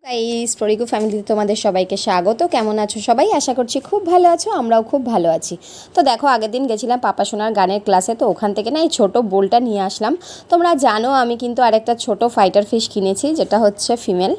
এই স্টোরিগো ফ্যামিলিতে তোমাদের সবাইকে স্বাগত। কেমন আছো সবাই? আশা করছি খুব ভালো আছো, আমরাও খুব ভালো আছি। তো দেখো, আগের দিন গেছিলাম পাপা সোনার গানের ক্লাসে, তো ওখান থেকে না এই ছোটো বোলটা নিয়ে আসলাম। তোমরা জানো আমি কিন্তু আরেকটা ছোট ফাইটার ফিশ কিনেছি, যেটা হচ্ছে ফিমেল।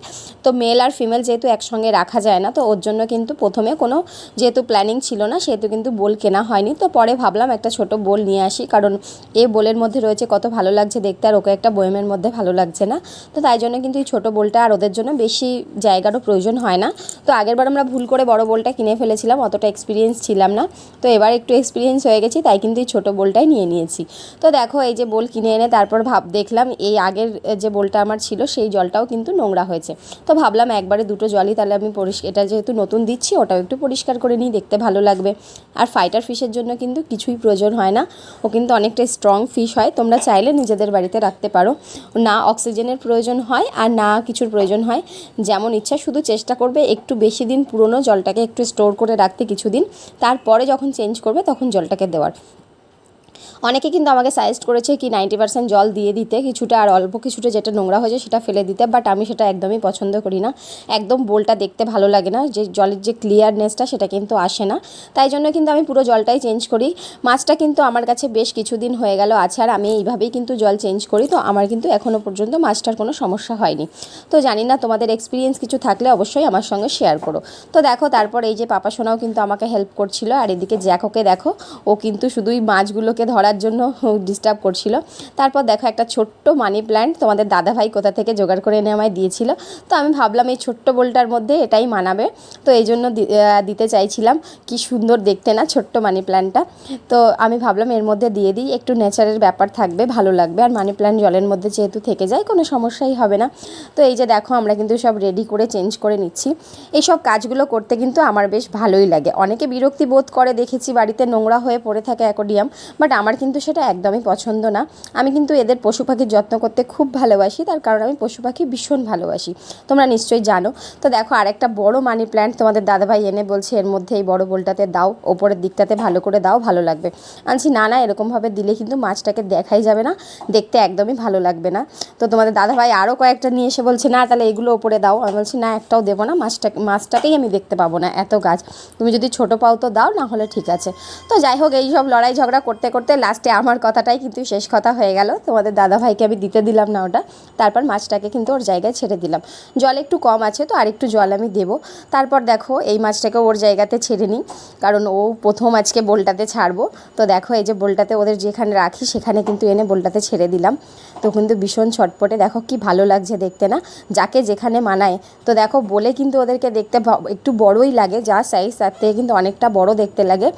তো মেল আর ফিমেল যেহেতু একসঙ্গে রাখা যায় না, তো ওর জন্য কিন্তু প্রথমে কোনো যেহেতু প্ল্যানিং ছিল না, সেহেতু কিন্তু বোল কেনা হয়নি। তো পরে ভাবলাম একটা ছোট বোল নিয়ে আসি, কারণ এই বোলের মধ্যে রয়েছে কত ভালো লাগছে দেখতে, আর ওকে একটা বয়েমের মধ্যে ভালো লাগছে না। তো তাই জন্য কিন্তু এই ছোটো বোলটা, আর ওদের জন্য বেশি জায়গারও প্রয়োজন হয় না। তো আগেরবার আমরা ভুল করে বড় বোলটা কিনে ফেলেছিলাম, অতটা এক্সপিরিয়েন্স ছিলাম না। তো এবার একটু এক্সপিরিয়েন্স হয়ে গেছি, তাই কিন্তু এই ছোটো বোলটাই নিয়ে নিয়েছি। তো দেখো, এই যে বোল কিনে এনে তারপর দেখলাম এই আগের যে বোলটা আমার ছিল সেই জলটাও কিন্তু নোংরা হয়েছে। তো ভাবলাম একবারে দুটো জলই তাহলে আমি এটা যেহেতু নতুন দিচ্ছি, ওটাও একটু পরিষ্কার করে নিই, দেখতে ভালো লাগবে। আর ফাইটার ফিশের জন্য কিন্তু কিছুই প্রয়োজন হয় না, ও কিন্তু অনেকটা স্ট্রং ফিশ হয়। তোমরা চাইলে নিজেদের বাড়িতে রাখতে পারো, না অক্সিজেনের প্রয়োজন হয় আর না কিছুর প্রয়োজন হয়, যেমন ইচ্ছা। শুধু চেষ্টা করবে একটু বেশি দিন পুরনো জলটাকে একটু স্টোর করে রাখতে কিছুদিন, তারপরে যখন চেঞ্জ করবে তখন জলটাকে দেওয়ার। অনেকে কিন্তু আমাকে সাজেস্ট করেছে কি 90% জল দিয়ে দিতে কিছুটা, আর অল্প কিছুটা যেটা নোংরা হয়েছে সেটা ফেলে দিতে, বাট আমি সেটা একদমই পছন্দ করি না। একদম বোলটা দেখতে ভালো লাগে না, যে জলের যে ক্লিয়ারনেসটা সেটা কিন্তু আসে না। তাই জন্য কিন্তু আমি পুরো জলটাই চেঞ্জ করি। মাছটা কিন্তু আমার কাছে বেশ কিছুদিন হয়ে গেল আছে, আর আমি এইভাবেই কিন্তু জল চেঞ্জ করি। তো আমার কিন্তু এখনও পর্যন্ত মাছটার কোনো সমস্যা হয়নি। তো জানি না, তোমাদের এক্সপিরিয়েন্স কিছু থাকলে অবশ্যই আমার সঙ্গে শেয়ার করো। তো দেখো, তারপর এই যে পাপা সোনাও কিন্তু আমাকে হেল্প করছিল, আর এদিকে জ্যাকোকে দেখো, ও কিন্তু শুধুই মাছগুলোকে ধরার জন্য ডিস্টার্ব করছিল। তারপর দেখো, একটা ছোট্ট মানি প্ল্যান্ট তোমাদের দাদাভাই কোথা থেকে জোগাড় করে এনে আমায় দিয়েছিল। তো আমি ভাবলাম এই ছোট্ট বোলটার মধ্যে এটাই মানাবে, তো এই জন্য দিতে চাইছিলাম। কি সুন্দর দেখতে না ছোট্ট মানি প্ল্যান্টটা। তো আমি ভাবলাম এর মধ্যে দিয়ে দিই, একটু নেচারের ব্যাপার থাকবে, ভালো লাগবে। আর মানি প্ল্যান্ট জলের মধ্যে যেহেতু থেকে যায়, কোনো সমস্যাই হবে না। তো এই যে দেখো, আমরা কিন্তু সব রেডি করে চেঞ্জ করে নিচ্ছি। এইসব কাজগুলো করতে কিন্তু আমার বেশ ভালোই লাগে। অনেকে বিরক্তি বোধ করে দেখেছি, বাড়িতে নোংরা হয়ে পড়ে থাকে অ্যাকোয়ারিয়াম, বাট আমার কিন্তু সেটা একদমই পছন্দ না। আমি কিন্তু এদের পশু পাখির যত্ন করতে খুব ভালোবাসি, তার কারণ আমি পশু পাখি ভীষণ ভালোবাসি, তোমরা নিশ্চয়ই জানো। তো দেখো, আরেকটা বড় মানি প্ল্যান্ট তোমাদের দাদাভাই এনে বলছে এর মধ্যে এই বড় বোলটাতে দাও, ওপরের দিকটাতে ভালো করে দাও, ভালো লাগবে। আনছি না না, এরকমভাবে দিলে কিন্তু মাছটাকে দেখাই যাবে না, দেখতে একদমই ভালো লাগবে না। তো তোমাদের দাদাভাই আরও কয়েকটা নিয়ে এসে বলছে না তাহলে এগুলো ওপরে দাও। আমি বলছি না, একটাও দেবো না, মাছটাকেই আমি দেখতে পাবো না, এত গাছ। তুমি যদি ছোটো পাও তো দাও, না হলে ঠিক আছে। তো যাই হোক, এই সব লড়াই ঝগড়া করতে করতে লাস্টে আমার কথাটাই কিন্তু শেষ কথা হয়ে গেল। তোমাদের দাদাভাইকে আমি দিতে দিলাম না ওটা। তারপর মাছটাকে কিন্তু ওর জায়গায় ছেড়ে দিলাম। জল একটু কম আছে, তো আরেকটু জল আমি দেবো। তারপর দেখো, এই মাছটাকে ওর জায়গাতে ছেড়ে নিই, কারণ ও প্রথম আজকে বোলটাতে ছাড়বো। তো দেখো, এই যে বোলটাতে ওদের যেখানে রাখি সেখানে কিন্তু এনে বোলটাতে ছেড়ে দিলাম। তো কিন্তু ভীষণ ছটপটে, দেখো কি ভালো লাগছে দেখতে না, যাকে যেখানে মানায়। তো দেখো, বলে কিন্তু ওদেরকে দেখতে একটু বড়ই লাগে, যা সাইজ তার থেকে কিন্তু অনেকটা বড় দেখতে লাগে।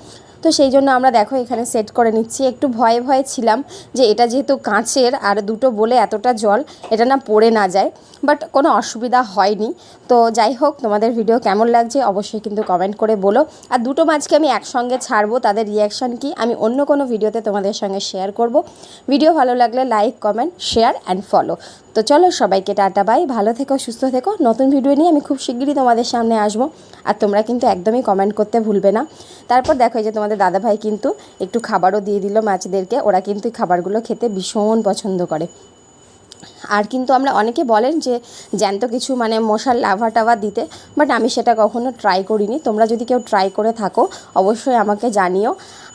তো সেই জন্য আমরা দেখো এখানে সেট করে নিচ্ছি। একটু ভয়ে ভয়ে ছিলাম যে এটা যেহেতু কাঁচের আর দুটো বলে এতটা জল, এটা না পড়ে না যায়, বাট কোনো অসুবিধা হয়নি। তো যাই হোক, তোমাদের ভিডিও কেমন লাগছে অবশ্যই কিন্তু কমেন্ট করে বলো। আর দুটো মাছকে আমি একসঙ্গে ছাড়বো, তাদের রিয়াকশান কি আমি অন্য কোনো ভিডিওতে তোমাদের সঙ্গে শেয়ার করব। ভিডিও ভালো লাগলে like, comment, share and follow. তো চলো, সবাইকে টাটা বাই, ভালো থেকো, সুস্থ থেকো। নতুন ভিডিও নিয়ে আমি খুব শিগগিরই তোমাদের সামনে আসবো, আর তোমরা কিন্তু একদমই কমেন্ট করতে ভুলবে না। তারপর দেখো, এই যে তোমাদের দাদাভাই কিন্তু একটু খাবারও দিয়ে দিল মাছদেরকে, ওরা কিন্তু খাবারগুলো খেতে ভীষণ পছন্দ করে। আর কিন্তু আমরা অনেকে বলেন যে জ্যান্ত কিছু মানে মশার লাভা টাভা দিতে, বাট আমি সেটা কখনো ট্রাই করিনি। তোমরা যদি কেউ ট্রাই করে থাকো অবশ্যই আমাকে জানিও।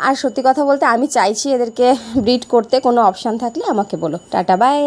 আর সত্যি কথা বলতে আমি চাইছি এদেরকে ব্রিড করতে, কোনো অপশান থাকলে আমাকে বলো। Tata bye.